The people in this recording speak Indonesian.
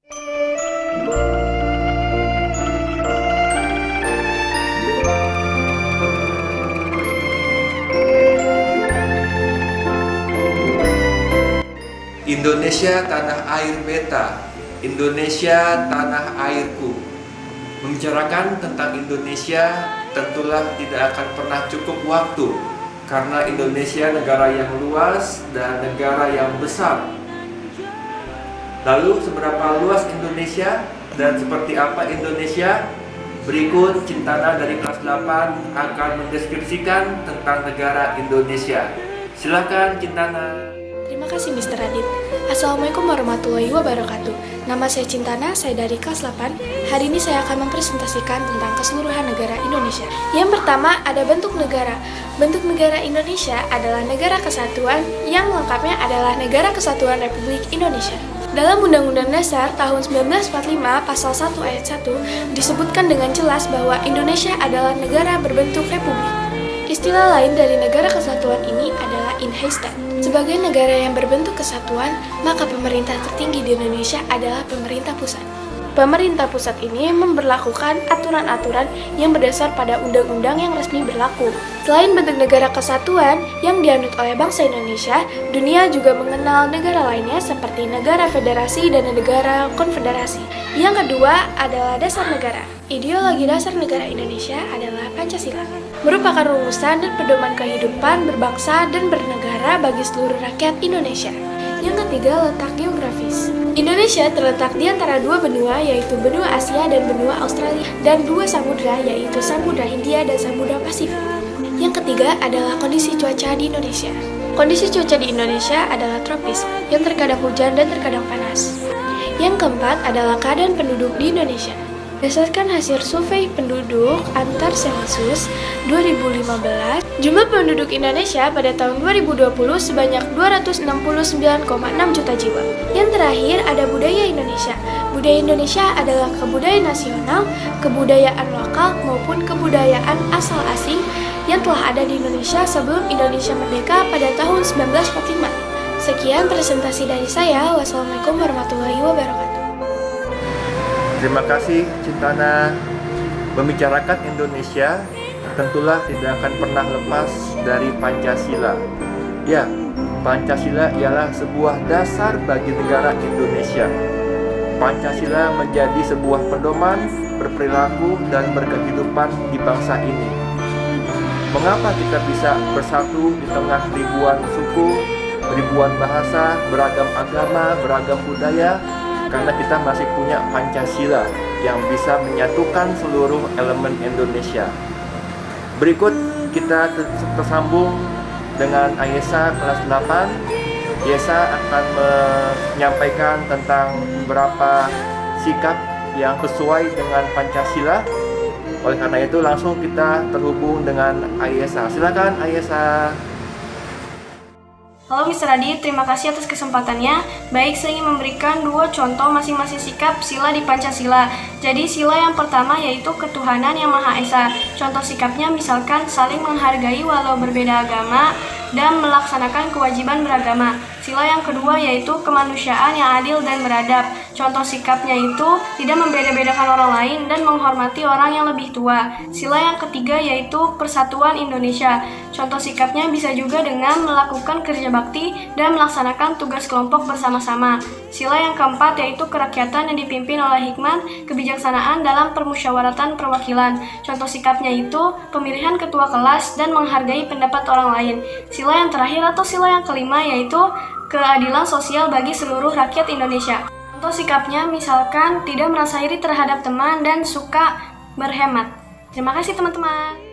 Indonesia tanah air beta, Indonesia tanah airku. Membicarakan tentang Indonesia tentulah tidak akan pernah cukup waktu, karena Indonesia negara yang luas dan negara yang besar. Lalu seberapa luas Indonesia dan seperti apa Indonesia? Berikut Cintana dari kelas 8 akan mendeskripsikan tentang negara Indonesia. Silakan Cintana. Terima kasih Mr. Radit. Assalamualaikum warahmatullahi wabarakatuh. Nama saya Cintana, saya dari kelas 8. Hari ini saya akan mempresentasikan tentang keseluruhan negara Indonesia. Yang pertama ada bentuk negara. Bentuk negara Indonesia adalah negara kesatuan yang lengkapnya adalah Negara Kesatuan Republik Indonesia. Dalam Undang-Undang Dasar tahun 1945 pasal 1 ayat 1 disebutkan dengan jelas bahwa Indonesia adalah negara berbentuk republik. Istilah lain dari negara kesatuan ini adalah Inheistat. Sebagai negara yang berbentuk kesatuan, maka pemerintah tertinggi di Indonesia adalah pemerintah pusat. Pemerintah pusat ini memberlakukan aturan-aturan yang berdasar pada undang-undang yang resmi berlaku. Selain bentuk negara kesatuan yang dianut oleh bangsa Indonesia, dunia juga mengenal negara lainnya seperti negara federasi dan negara konfederasi. Yang kedua adalah dasar negara. Ideologi dasar negara Indonesia adalah Pancasila, merupakan rumusan dan pedoman kehidupan berbangsa dan bernegara bagi seluruh rakyat Indonesia. Yang ketiga, letak geografis. Indonesia terletak di antara dua benua, yaitu benua Asia dan benua Australia, dan dua samudra, yaitu Samudra Hindia dan Samudra Pasifik. Yang ketiga adalah kondisi cuaca di Indonesia. Kondisi cuaca di Indonesia adalah tropis, yang terkadang hujan dan terkadang panas. Yang keempat adalah keadaan penduduk di Indonesia. Berdasarkan hasil survei penduduk antar sensus 2015, jumlah penduduk Indonesia pada tahun 2020 sebanyak 269,6 juta jiwa. Yang terakhir ada budaya Indonesia. Budaya Indonesia adalah kebudayaan nasional, kebudayaan lokal maupun kebudayaan asal asing yang telah ada di Indonesia sebelum Indonesia merdeka pada tahun 1945. Sekian presentasi dari saya. Wassalamualaikum warahmatullahi wabarakatuh. Terima kasih Cintana. Membicarakan Indonesia tentulah tidak akan pernah lepas dari Pancasila. Ya, Pancasila ialah sebuah dasar bagi negara Indonesia. Pancasila menjadi sebuah pedoman berperilaku dan berkehidupan di bangsa ini. Mengapa kita bisa bersatu di tengah ribuan suku, ribuan bahasa, beragam agama, beragam budaya? Karena kita masih punya Pancasila yang bisa menyatukan seluruh elemen Indonesia. Berikut kita tersambung dengan Ayesa kelas 8. Ayesa akan menyampaikan tentang beberapa sikap yang sesuai dengan Pancasila. Oleh karena itu langsung kita terhubung dengan Ayesa. Silakan Ayesa. Halo Mr. Radit, terima kasih atas kesempatannya. Baik, saya ingin memberikan dua contoh masing-masing sikap sila di Pancasila. Jadi sila yang pertama yaitu ketuhanan yang Maha Esa. Contoh sikapnya misalkan saling menghargai walau berbeda agama dan melaksanakan kewajiban beragama. Sila yang kedua yaitu kemanusiaan yang adil dan beradab. Contoh sikapnya itu tidak membeda-bedakan orang lain dan menghormati orang yang lebih tua. Sila yang ketiga yaitu persatuan Indonesia. Contoh sikapnya bisa juga dengan melakukan kerja bakti dan melaksanakan tugas kelompok bersama-sama. Sila yang keempat yaitu kerakyatan yang dipimpin oleh hikmat kebijaksanaan dalam permusyawaratan perwakilan. Contoh sikapnya itu pemilihan ketua kelas dan menghargai pendapat orang lain. Sila yang terakhir atau sila yang kelima yaitu keadilan sosial bagi seluruh rakyat Indonesia. Contoh sikapnya misalkan tidak merasa iri terhadap teman dan suka berhemat. Terima kasih teman-teman.